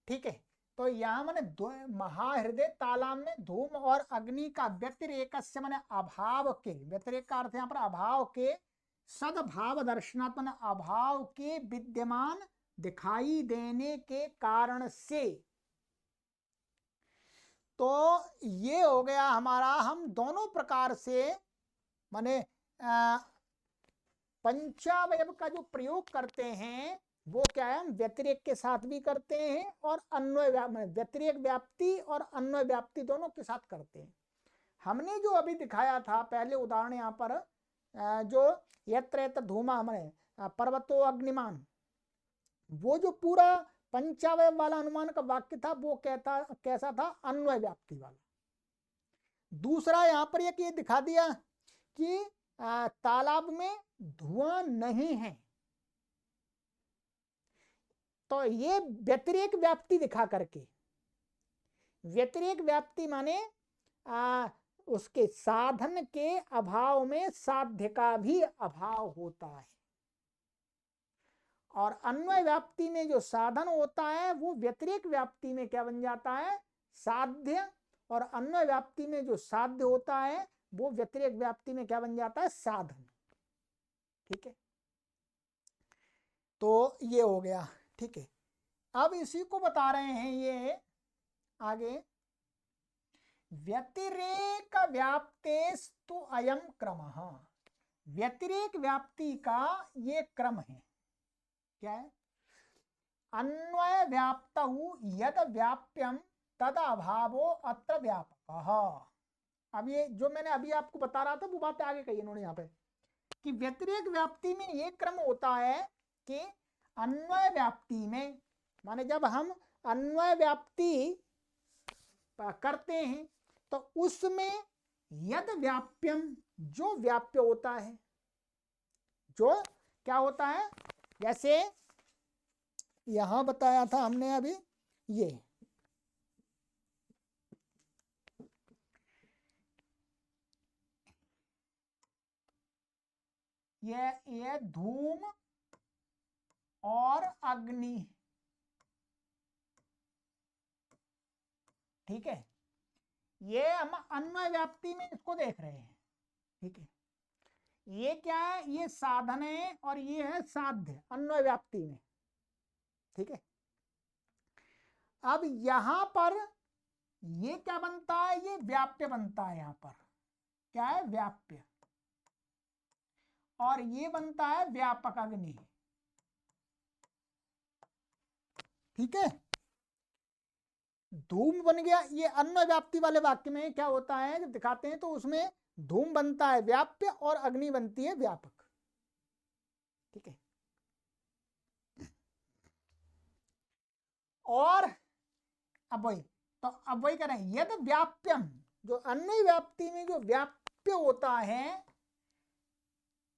ठीक है, तो यहाँ मैंने महाहृदय तालाब में धूम और अग्नि का व्यतिरेक मैंने अभाव के, व्यतिरेक का अर्थ यहाँ पर अभाव के, सद्भाव दर्शनात् मैंने अभाव के विद्यमान दिखाई देने के कारण से। तो ये हो गया हमारा, हम दोनों प्रकार से माने पंचावयव का जो प्रयोग करते हैं वो क्या है? हम व्यतिरेक के साथ भी करते हैं और अन्वय, व्यतिरेक व्याप्ति और अन्वय व्याप्ति दोनों के साथ करते हैं। हमने जो अभी दिखाया था पहले उदाहरण यहाँ पर, जो यत्र यत्र धूमा मैंने पर्वतो अग्निमान, वो जो पूरा पंचावयव वाला अनुमान का वाक्य था वो कैसा था? अन्वय व्याप्ति वाला। दूसरा यहाँ पर ये दिखा दिया कि तालाब में धुआं नहीं है, तो ये व्यतिरेक व्याप्ति दिखा करके, व्यतिरेक व्याप्ति माने उसके साधन के अभाव में साध्य का भी अभाव होता है। और अन्वय व्याप्ति में जो साधन होता है वो व्यतिरेक व्याप्ति में क्या बन जाता है? साध्य। और अन्वय व्याप्ति में जो साध्य होता है वो व्यतिरेक व्याप्ति में क्या बन जाता है? साधन। ठीक है, तो ये हो गया। ठीक है, अब इसी को बता रहे हैं ये आगे, व्यतिरेक व्याप्तेस्तु अयम क्रमः। व्यतिरेक व्याप्ति का ये क्रम है। क्या है? अन्वय व्याप्तौ यद व्याप्यम तद अभावो अत्र व्यापकः। अब ये जो मैंने अभी आपको बता रहा था वो बातें आगे कही इन्होंने यहाँ पे, कि व्यतिरेक व्याप्ति में ये क्रम होता है कि अन्वय व्याप्ति में, माने जब हम अन्वय व्याप्ति करते हैं तो उसमें यद व्याप्यम, जो व्याप्य होता है, जो क्या होता है? जैसे यहां बताया था हमने अभी, ये धूम और अग्नि। ठीक है, ये हम अन्वय व्याप्ति में इसको देख रहे हैं। ठीक है, ये क्या है? ये साधन है और ये है साध्य अन्वय व्याप्ति में। ठीक है, अब यहां पर ये क्या बनता है? ये व्याप्य बनता है। यहां पर क्या है? व्याप्य। और ये बनता है व्यापक अग्नि। ठीक है, धूम बन गया। ये अन्वय व्याप्ति वाले वाक्य में क्या होता है जब दिखाते हैं तो उसमें धूम बनता है व्याप्य और अग्नि बनती है व्यापक। ठीक है, और अब वही, तो अब वही कह रहे हैं यद व्याप्यम, जो अन्य व्याप्ति में जो व्याप्य होता है,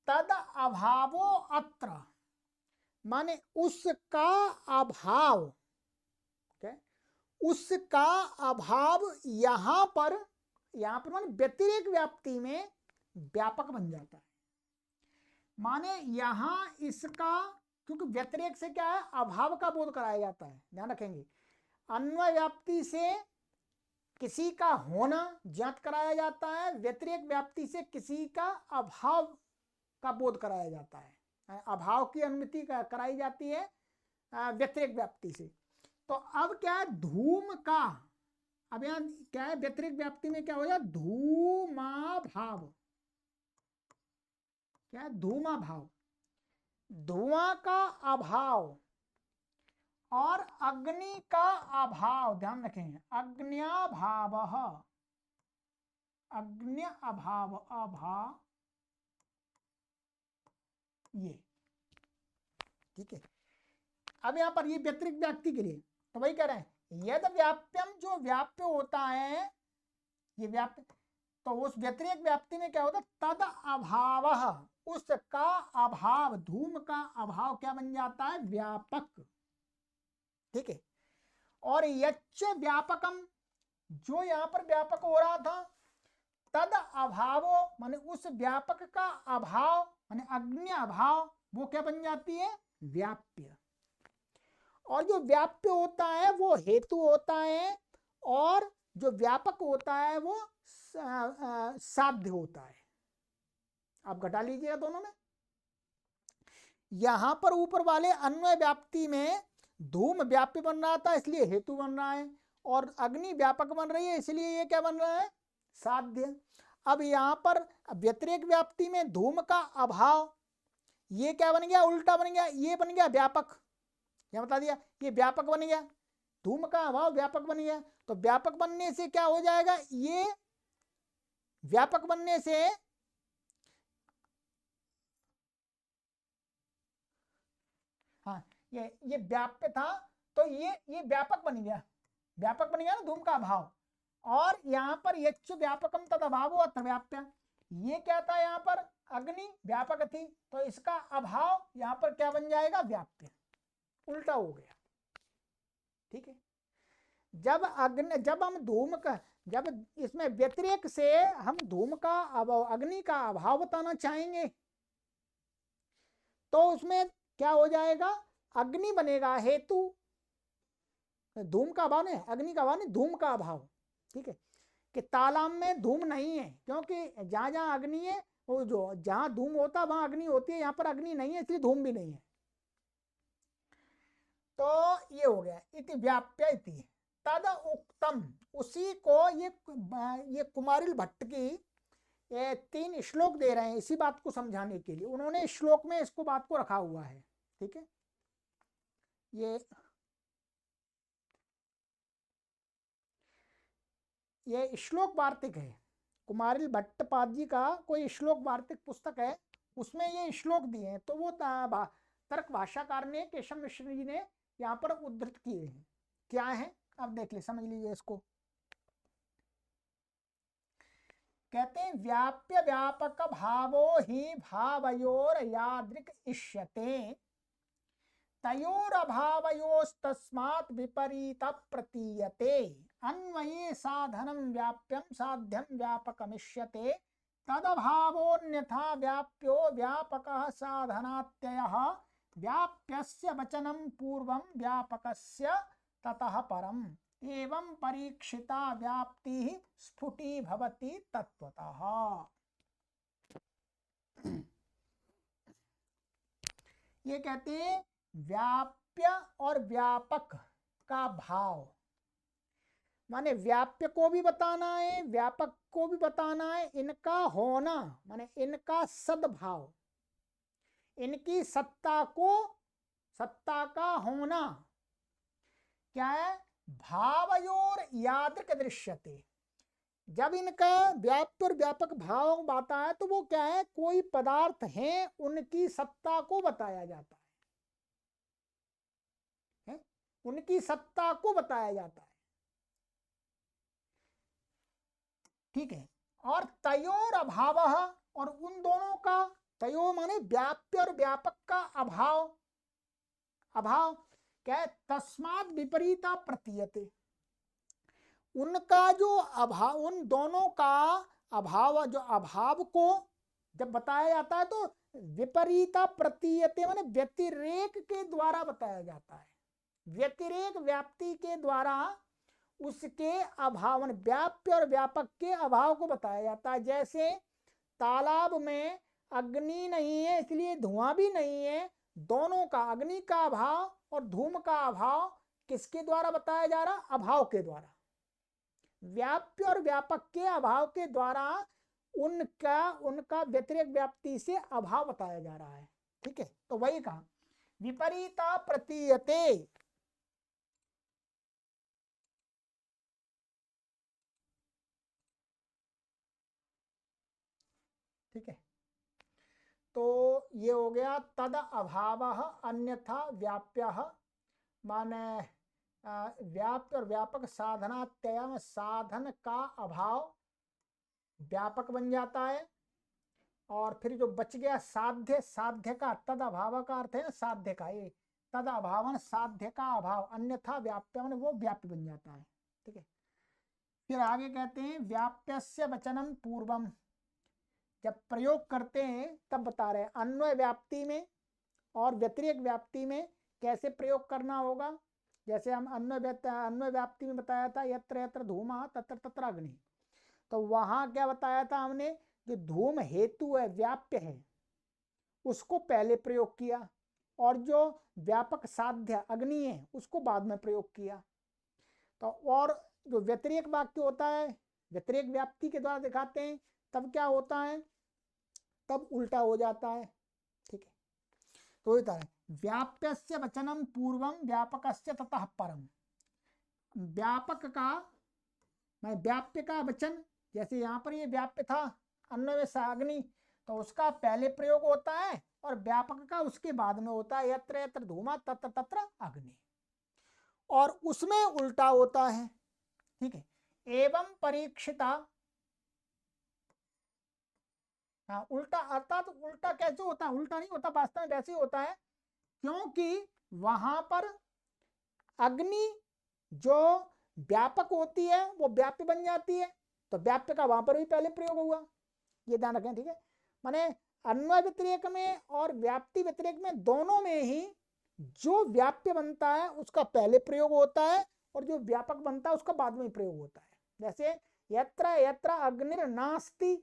तद अभावो अत्र, माने उसका अभाव, क्या उसका अभाव यहां पर माने व्यतिरेक व्याप्ति में व्यापक बन जाता है। माने यहां इसका, क्योंकि व्यतिरेक से क्या है, अभाव का बोध कराया जाता है, ध्यान रखेंगे। अन्वय व्याप्ति से किसी का होना ज्ञात कराया जाता है, व्यतिरेक व्याप्ति से किसी का अभाव का बोध कराया जाता है, अभाव की अनुमति कराई जाती है व्यतिरेक व्याप्ति से। तो अब क्या है, धूम का, अब यहां क्या है, व्यतिरेक व्याप्ति में क्या हो जाए, धूमाभाव, क्या है, धूमाभाव, धुआं का अभाव और अग्नि का अभाव, ध्यान रखेंगे, अग्न्याभाव, अग्न्य अभाव, अभाव, ये ठीक है। अब यहां पर ये व्यतिरिक्त व्यक्ति के लिए, तो वही कह रहे हैं यद व्याप्यम, जो व्याप्य होता है, ये व्याप्य, तो उस व्यतिरिक्त व्याप्ति में क्या होता है, तद अभाव, उसका अभाव, धूम का अभाव क्या बन जाता है, व्यापक, ठीक है। और यच्च व्यापकम, जो यहां पर व्यापक हो रहा था, तद अभावो, माने उस व्यापक का अभाव, माने अग्नि अभाव, वो क्या बन जाती है, व्याप्य। और जो व्याप्य होता है वो हेतु होता है, और जो व्यापक होता है वो साध्य होता है। आप घटा लीजिएगा दोनों में। यहां पर ऊपर वाले अन्वय व्याप्ति में धूम व्याप्य बन रहा था, इसलिए हेतु बन रहा है, और अग्नि व्यापक बन रही है, इसलिए ये क्या बन रहा है, साध्य। अब यहां पर व्यतिरेक व्याप्ति में धूम का अभाव, ये क्या बन गया, उल्टा बन गया, ये बन गया व्यापक, क्या बता दिया, ये व्यापक बन गया, धूम का अभाव व्यापक बन गया। तो व्यापक बनने से क्या हो जाएगा, ये व्यापक बनने से हाँ, ये व्याप्य था, तो ये व्यापक बन गया, व्यापक बन गया ना, धूम का अभाव। और यहाँ पर यच्च व्यापकम तद अभावो अत्र व्याप्य, ये क्या था, यहाँ पर अग्नि व्यापक थी, तो इसका अभाव यहाँ पर क्या बन जाएगा, व्याप्य, उल्टा हो गया, ठीक है। जब हम धूम का, जब इसमें व्यतिरेक से हम धूम का अभाव, अग्नि का अभाव बताना चाहेंगे, तो उसमें क्या हो जाएगा, अग्नि बनेगा हेतु, धूम का अभाव नहीं, अग्नि का अभाव नहीं, धूम का अभाव, ठीक है। कि तालाब में धूम नहीं है, क्योंकि जहां जहां अग्नि है, वो जो जहां धूम होता है वहां अग्नि होती है, यहाँ पर अग्नि नहीं है, इसलिए धूम भी नहीं है। तो ये हो गया, इति व्याप्य इति तद उक्तम, उसी को ये कुमारिल भट्ट की ये 3 श्लोक दे रहे हैं इसी बात को समझाने के लिए, उन्होंने श्लोक में इसको बात को रखा हुआ है, ठीक है। ये श्लोक वार्तिक है, कुमारिल भट्टपाद जी का कोई श्लोक वार्तिक पुस्तक है, उसमें ये श्लोक दिए हैं। तो वो तर्क भाषाकार ने, केशव मिश्र जी ने यहाँ पर उद्धृत किए हैं। क्या है, अब देख ले, समझ लीजिए इसको। कहते हैं व्याप्य व्यापक भावो ही भावयोर यादृक इष्यते, तयोरभावयोस्तस्मात् विपरीत प्रतीयते, अन्वये साधनं व्याप्यं साध्यं व्यापकमिष्यते, तदभावोऽन्यथा व्याप्यो व्यापकः साधनात्ययः, व्याप्यस्य वचनं पूर्वं व्यापकस्य ततः परम्, एवं परीक्षिता व्याप्तिः स्फुटीभवति तत्वतः। ये कहते हैं व्याप्य और व्यापक का भाव, माने व्याप्य को भी बताना है, व्यापक को भी बताना है, इनका होना माने इनका सद्भाव, इनकी सत्ता का होना क्या है, भावयोर यादृक दृश्यते। जब इनका व्याप्य और व्यापक भाव आता है तो वो क्या है, कोई पदार्थ है, उनकी सत्ता को बताया जाता है। उनकी सत्ता को बताया जाता है। ठीक है। और तयोर अभाव, और उन दोनों का, तयो माने व्याप्य और व्यापक का अभाव, अभाव क्या है, तस्मात् विपरीता प्रतीयते, उनका जो अभाव, उन दोनों का अभाव, जो अभाव को जब बताया जाता है तो विपरीता प्रतीयते माने व्यतिरेक के द्वारा बताया जाता है, व्यतिरेक व्याप्ति के द्वारा उसके अभाव, व्याप्य और व्यापक के अभाव को बताया जाता है। जैसे तालाब में अग्नि नहीं है इसलिए धुआं भी नहीं है, दोनों का, अग्नि का अभाव और धूम का अभाव किसके द्वारा बताया जा रहा, अभाव के द्वारा, व्याप्य और व्यापक के अभाव के द्वारा उनका व्यतिरेक व्याप्ति से अभाव बताया जा रहा है। ठीक है, तो वही कहा विपरीता प्रतीयते। ठीक है, तो ये हो गया तद अभाव अन्यथा व्याप्य, माने व्याप्य और व्यापक साधनात्यय में साधन का अभाव व्यापक बन जाता है। और फिर जो बच गया साध्य, साध्य का तद अभाव का अर्थ है साध्य का, ये तद अभावन साध्य का अभाव अन्यथा व्याप्य माने वो व्याप्य बन जाता है। ठीक है, फिर आगे कहते हैं व्याप्यस्य वचनम पूर्वम, जब प्रयोग करते हैं तब बता रहे हैं अन्वय व्याप्ति में और व्यतिरेक व्याप्ति में कैसे प्रयोग करना होगा। जैसे हम अन्वय व्याप्ति में बताया था यत्र यत्र धूमा तत्र तत्र अग्नि, तो वहां क्या बताया था हमने, जो धूम हेतु है, व्याप्य है, उसको पहले प्रयोग किया, और जो व्यापक साध्य अग्नि है उसको बाद में प्रयोग किया। तो और जो व्यतिरेक वाक्य होता है, व्यतिरेक व्याप्ति के द्वारा दिखाते हैं, तब क्या होता है, तब उल्टा हो जाता है। ठीक है, तो होता है व्याप्यस्य वचनम पूर्वम व्यापकस्य ततः परम, व्यापक का मैं व्याप्य का वचन, जैसे यहाँ पर ये व्याप्य था अन्वय अग्नि, तो उसका पहले प्रयोग होता है और व्यापक का उसके बाद में होता है, यत्र यत्र धूमा तत्र तत्र अग्नि, और उसमें उल्टा होता है। ठीक है, एवं परीक्षिता, हाँ उल्टा, अर्थात उल्टा कैसे होता है, उल्टा नहीं होता, वास्तव में वैसे ही होता है, क्योंकि वहां पर अग्नि जो व्यापक होती है वो व्याप्य बन जाती है, तो व्याप्य का वहां पर भी पहले प्रयोग हुआ, ये ध्यान रखें। ठीक है, माने अन्वय व्यतिरेक में और व्याप्ति व्यतिरेक में दोनों में ही जो व्याप्य बनता है उसका पहले प्रयोग होता है और जो व्यापक बनता है उसका बाद में प्रयोग होता है। जैसे यत्र यत्र अग्निर्नास्ति,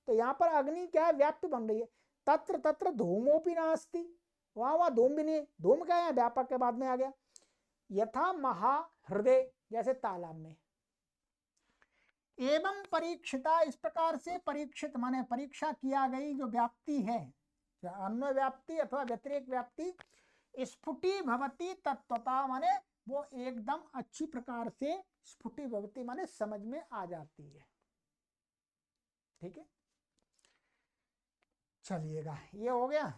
तो यहाँ पर अग्नि क्या है, व्याप्य बन रही है, तत्र तत्र धूमोपि नास्ति, वहां धूम भी नहीं, धूम क्या है, व्यापक के बाद में आ गया। यथा महाहृदय, जैसे तालाब में। एवं परीक्षिता, इस प्रकार से परीक्षित माने परीक्षा किया गई जो व्याप्ति है, अन्वय व्याप्ति अथवा व्यतिरेक व्याप्ति, स्फुटी भवती तत्वता माने वो एकदम अच्छी प्रकार से स्फुटी भवती माने समझ में आ जाती है। ठीक है, चलिएगा, ये हो गया।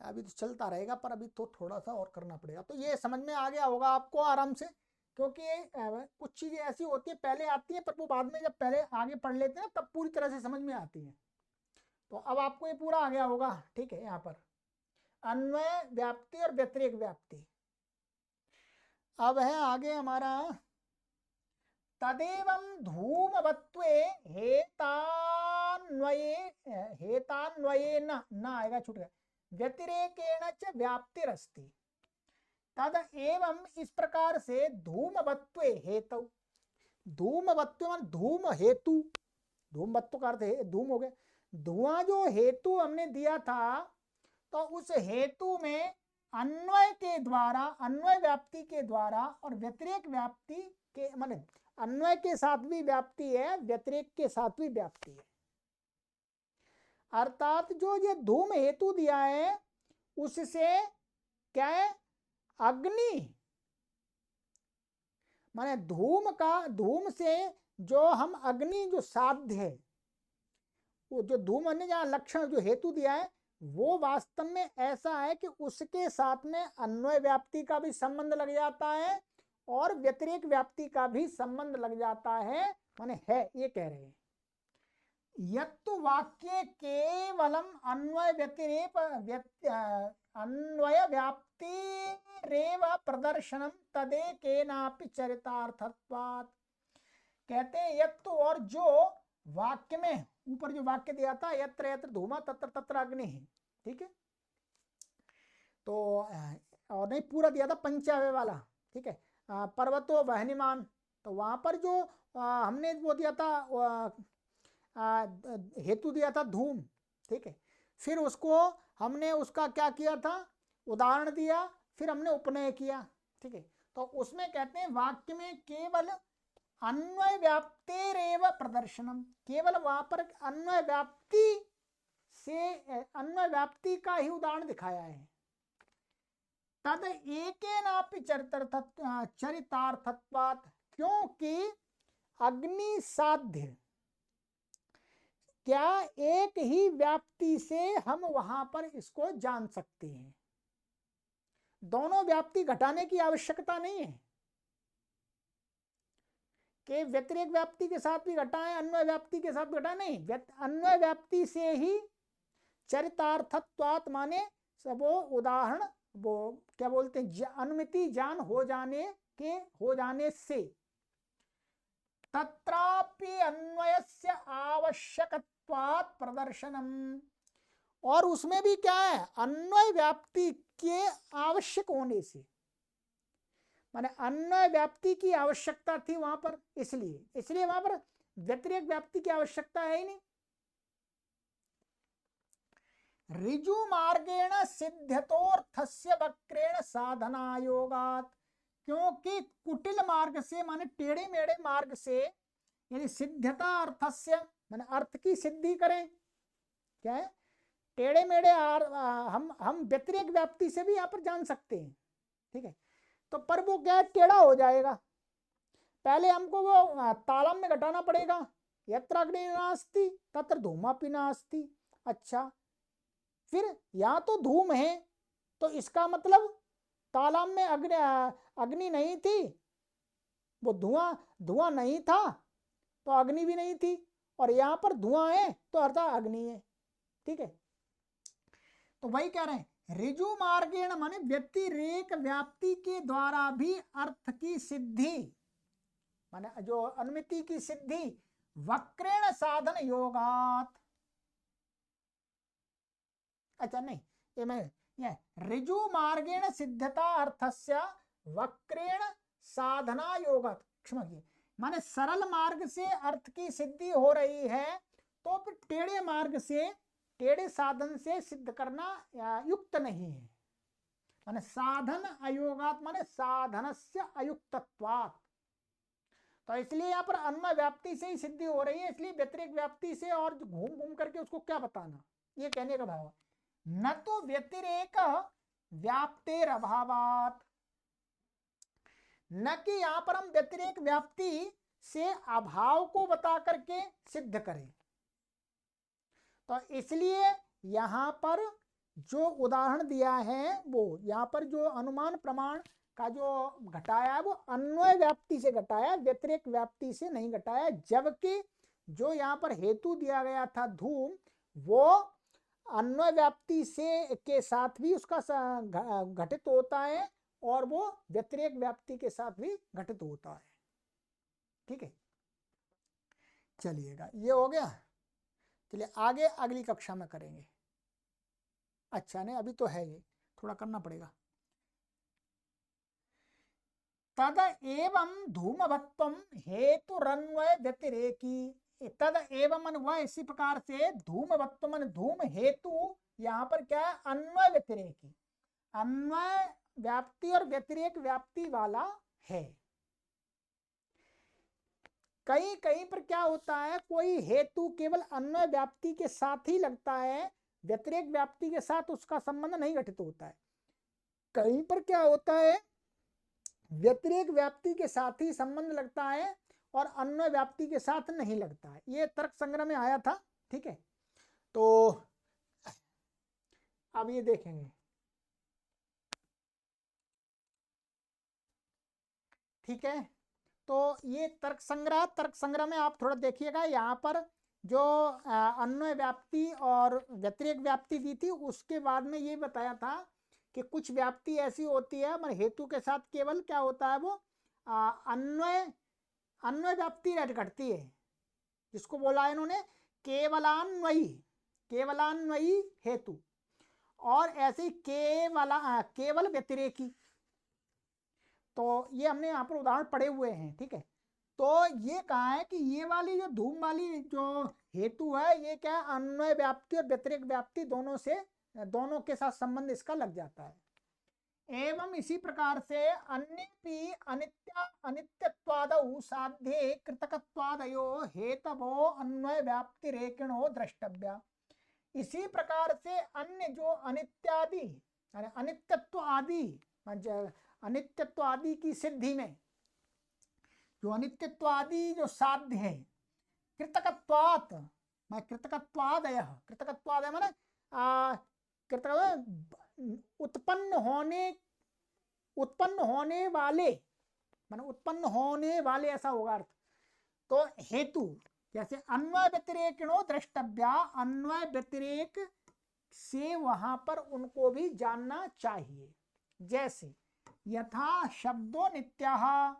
अभी तो चलता रहेगा पर अभी तो थोड़ा सा और करना पड़ेगा। तो ये समझ में आ गया होगा आपको आराम से, क्योंकि कुछ चीजें ऐसी होती है पहले आती है पर वो बाद में जब पहले आगे पढ़ लेते हैं तब पूरी तरह से समझ में आती है। तो अब आपको ये पूरा आ गया होगा। ठीक है, यहाँ पर अन्वय व्याप्ति और व्यतिरेक व्याप्ति। अब है आगे हमारा तदेवं धूमवत्वे हेतान्वये न आएगा, छूट गया, व्यतिरेकेण च व्याप्तिरस्ति। तद एवं, इस प्रकार से धूमवत्वे हेतु, धूमवत्व मान धूम हेतु, धूमवत्व का अर्थ धूम हो गया, धुआं जो हेतु हमने दिया था, तो उस हेतु में अन्वय के द्वारा, अन्वय व्याप्ति के द्वारा और व्यतिरेक व्याप्ति के, माने अन्वय के साथ भी व्याप्ति है, व्यतिरेक के साथ भी व्याप्ति है। अर्थात जो ये धूम हेतु दिया है उससे क्या है, अग्नि माने धूम का, धूम से जो हम अग्नि जो साध्य है, वो जो धूम ने जहां लक्षण जो हेतु दिया है वो वास्तव में ऐसा है कि उसके साथ में अन्वय व्याप्ति का भी संबंध लग जाता है और व्यतिरेक व्याप्ति का भी संबंध लग जाता है, माने है, ये कह रहे हैं। यत्तु वाक्ये केवलम अन्वय व्यतिरेक अन्वय व्याप्तिरेव प्रदर्शनम तदेकेनापि चरितार्थत्वात्। कहते हैं यत्तु, और जो वाक्य में ऊपर जो वाक्य दिया था यत्र यत्र धूमा तत्र तत्र अग्नि, ठीक है, तो और नहीं पूरा दिया था पंचावय वाला, ठीक है, पर्वतो वहनिमान, तो वहां पर जो हमने वो दिया था हेतु दिया था धूम, ठीक है, फिर उसको हमने उसका क्या किया था, उदाहरण दिया, फिर हमने उपनय किया, ठीक है। तो उसमें कहते हैं वाक्य में केवल अन्वय व्याप्तेरेव प्रदर्शनम, केवल वहां पर अन्वय व्याप्ति से अन्वय व्याप्ति का ही उदाहरण दिखाया है। तद एकेनापि चरितार्थत्वात्, क्योंकि अग्नि साध्य, क्या एक ही व्याप्ति से हम वहां पर इसको जान सकते हैं, दोनों व्याप्ति घटाने की आवश्यकता नहीं है कि व्यतिरेक व्याप्ति के साथ भी घटाएं अन्वय व्याप्ति के साथ घटाएं, नहीं, अन्वय व्याप्ति से ही चरितार्थत्वात्, माने वो उदाहरण, वो क्या बोलते हैं, अनुमिति ज्ञान हो जाने से, तत्रापि अन्वयस्य आवश्यकत्वात् प्रदर्शनम, और उसमें भी क्या है, अन्वय व्याप्ति के आवश्यक होने से, माने अन्वय व्याप्ति की आवश्यकता थी वहां पर, इसलिए वहां पर व्यतिरेक व्याप्ति की आवश्यकता है ही नहीं। ऋजु मार्गेण सिद्ध्यतोर्थस्य वक्रेण साधनायोगात्, क्योंकि कुटिल मार्ग से, माने टेढ़े मेढ़े मार्ग से, यानी सिद्ध्यता अर्थस्य, माने अर्थ की सिद्धि करें, क्या है, टेढ़े मेढ़े हम व्यतिरेक व्याप्ति से भी यहाँ पर जान सकते हैं, ठीक है, तो पर वो क्या है, टेढ़ा हो जाएगा, पहले हमको वो तालम में घटाना पड़ेगा, यत्र अग्नि नास्ति तत्र धूमापि नास्ति, अच्छा, फिर यहाँ तो धूम है, तो इसका मतलब तालाब में अग्नि नहीं थी, वो धुआं नहीं था तो अग्नि भी नहीं थी, और यहाँ पर धुआं है तो अर्थात अग्नि है, ठीक है। तो वही कह रहे हैं, ऋजु मार्गेण माने व्यतिरेक व्याप्ति के द्वारा भी अर्थ की सिद्धि, माने जो अनुमिति की सिद्धि, वक्रेण साधन योगात, अच्छा नहीं, ये ऋजु मार्गेण सिद्धता अर्थस्य वक्रेण साधना योगात, क्षमा कीजिए, माने सरल मार्ग से अर्थ की सिद्धि हो रही है, तो फिर टेढ़े मार्ग से, टेढ़े साधन से सिद्ध करना युक्त नहीं है, माने साधन अयोगात, माने साधनस्य अयुक्तत्वात्, तो इसलिए यहाँ पर अन्वय व्याप्ति से ही सिद्धि हो रही है, इसलिए व्यतिरेक व्याप्ति से और घूम घूम करके उसको क्या बताना, ये कहने का भाव। न तो व्यतिरेक व्याप्तेर अभावात, न कि यहां पर हम व्यतिरेक व्याप्ति से अभाव को बता करके सिद्ध करें, तो इसलिए यहां पर जो उदाहरण दिया है, वो यहां पर जो अनुमान प्रमाण का जो घटाया है वो अन्वय व्याप्ति से घटाया, व्यतिरेक व्याप्ति से नहीं घटाया, जबकि जो यहाँ पर हेतु दिया गया था धूम, वो अन्वय व्याप्ति से के साथ भी उसका घटित होता है और वो व्यतिरेक व्याप्ति के साथ भी घटित होता है, ठीक है। चलिएगा, ये हो गया, चलिए आगे अगली कक्षा में करेंगे। अच्छा नहीं, अभी तो है, ये थोड़ा करना पड़ेगा। तद एवं धूमवत्वम हेतुरन्वय व्यतिरेकी, तद एवं वह इसी प्रकार से धूमवत्व मन धूम हेतु, यहाँ पर क्या है, अन्वय व्यतिरेकी, अन्वय व्याप्ति और व्यतिरेक व्याप्ति वाला है। कहीं कहीं पर क्या होता है, कोई हेतु केवल अन्वय व्याप्ति के साथ ही लगता है, व्यतिरेक व्याप्ति के साथ उसका संबंध नहीं घटित होता है। कहीं पर क्या होता है, व्यतिरेक व्याप्ति के साथ ही संबंध लगता है और अन्वय व्याप्ति के साथ नहीं लगता है। ये तर्क संग्रह में आया था, ठीक है। तो अब ये देखेंगे, ठीक है। तो ये तर्क संग्रह में आप थोड़ा देखिएगा, यहाँ पर जो अन्वय व्याप्ति और व्यतिरेक व्याप्ति दी थी, उसके बाद में ये बताया था कि कुछ व्याप्ति ऐसी होती है मतलब हेतु के साथ केवल क्या होता है, वो अन्वय व्याप्ति रट घटती है, जिसको बोला है इन्होंने केवलान्वयी हेतु, और ऐसे केवल व्यतिरेकी। तो ये हमने यहाँ पर उदाहरण पढ़े हुए हैं, ठीक है। तो ये कहा है कि ये वाली जो धूम वाली जो हेतु है, ये क्या है, अन्वय व्याप्ति और व्यतिरेक व्याप्ति दोनों के साथ संबंध इसका लग जाता है। एवं इसी प्रकार से अन्यपि अनित्यत्वादौ साध्ये कृतकत्वादयो हेतवो अन्वय व्याप्ति रेकिणो द्रष्टव्या। इसी प्रकार से अन्य जो अनित्यत्व आदि की सिद्धि में जो अनित्यत्व आदि जो साध्य है, कृतकत्वादय माने उत्पन्न होने वाले ऐसा होगा अर्थ। तो हेतु जैसे अन्वय व्यतिरेकिणो द्रष्टव्या, अन्वय व्यतिरेक से वहां पर उनको भी जानना चाहिए। जैसे यथा शब्दो नित्याः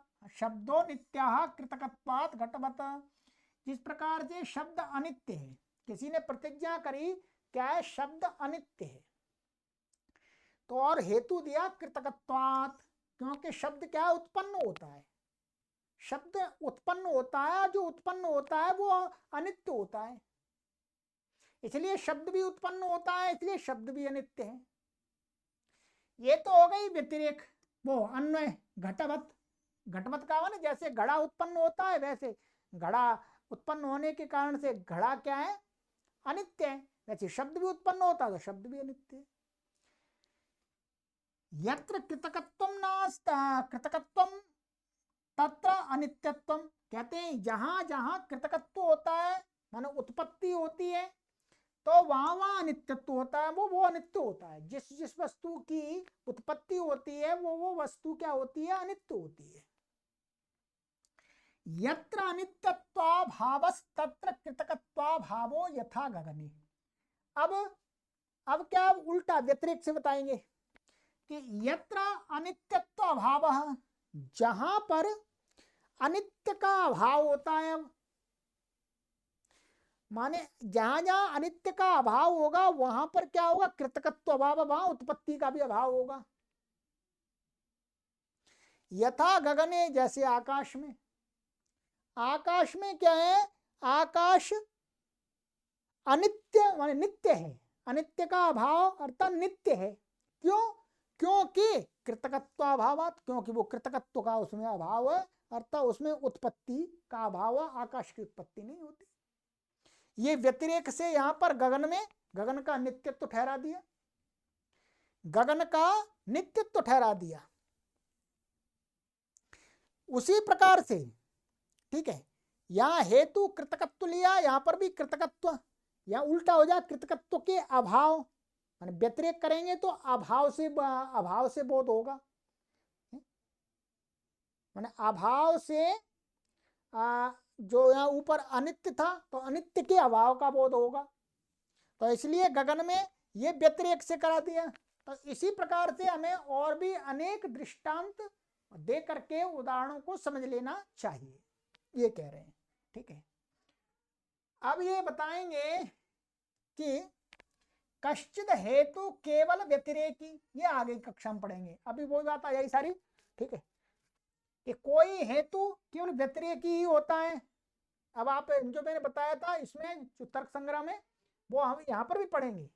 कृतकत्वात् घटवत्, जिस प्रकार से शब्द अनित्य है, किसी ने प्रतिज्ञा करी क्या है, शब्द अनित्य है, तो और हेतु दिया कृतकत्वात्, क्योंकि शब्द क्या उत्पन्न होता है, शब्द उत्पन्न होता है, जो उत्पन्न होता है वो अनित्य होता है, इसलिए शब्द भी उत्पन्न होता है, इसलिए शब्द भी अनित्य है। ये तो हो गई व्यतिरेक, वो अन्वय घटवत का माने जैसे घड़ा उत्पन्न होता है, वैसे घड़ा उत्पन्न होने के कारण से घड़ा क्या है, अनित्य है, वैसे शब्द भी उत्पन्न होता है तो शब्द भी अनित्य है। यत्र कृतकत्वम तत्र अनित्यत्वम, कहते हैं जहां जहां कृतकत्व होता है माने उत्पत्ति होती है, तो वहां अनित्यत्व होता है, वो अनित्य होता है। जिस वस्तु की उत्पत्ति होती है वो वस्तु क्या होती है, अनित्य होती है। यत्र अनित्यत्वाभावस्तत्र कृतकत्वाभावो यथा गगने। अब क्या उल्टा व्यतिरेक से बताएंगे कि यत्र अनित्यत्व अभाव, जहां पर अनित्य का अभाव होता है, माने जहां जहां अनित्य का अभाव होगा वहां पर क्या होगा, कृतकत्व अभाव, वहां उत्पत्ति का भी अभाव होगा। यथा गगने, जैसे आकाश में क्या है, आकाश अनित्य माने नित्य है, अनित्य का अभाव अर्थात नित्य है। क्यों? क्योंकि कृतकत्वाभावात्, क्योंकि वो कृतकत्व का उसमें अभाव है, अर्थात उसमें उत्पत्ति का अभाव है, आकाश की उत्पत्ति नहीं होती। ये व्यतिरेक से यहां पर गगन का नित्यत्व ठहरा दिया, गगन का नित्यत्व ठहरा दिया। उसी प्रकार से ठीक है, यहां हेतु कृतकत्व लिया, यहां पर भी कृतकत्व, यहां उल्टा हो जाए, कृतकत्व के अभाव माने व्यतिरेक करेंगे तो अभाव से बोध होगा, माने अभाव से जो यहाँ ऊपर अनित्य था तो अनित्य के अभाव का बोध होगा, तो इसलिए गगन में ये व्यतिरेक से करा दिया। तो इसी प्रकार से हमें और भी अनेक दृष्टांत दे करके उदाहरणों को समझ लेना चाहिए, ये कह रहे हैं। ठीक है, अब ये बताएंगे कि कश्चिद हेतु केवल व्यतिरेकी, ये आगे कक्षा में पढ़ेंगे, अभी वो बात आ जाएगी सारी। ठीक है, कि कोई हेतु केवल व्यतिरेकी ही होता है। अब आप जो मैंने बताया था इसमें जो तर्क संग्रह में, वो हम यहाँ पर भी पढ़ेंगे,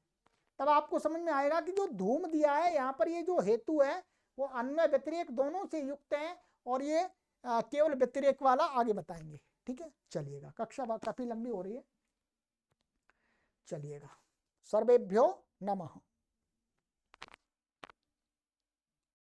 तब आपको समझ में आएगा कि जो धूम दिया है यहाँ पर, ये जो हेतु है वो अन्वय व्यतिरेक दोनों से युक्त है, और ये केवल व्यतिरेक वाला आगे बताएंगे। ठीक है, चलिएगा, कक्षा काफी लंबी हो रही है, चलिएगा। सर्वेभ्यो नमः।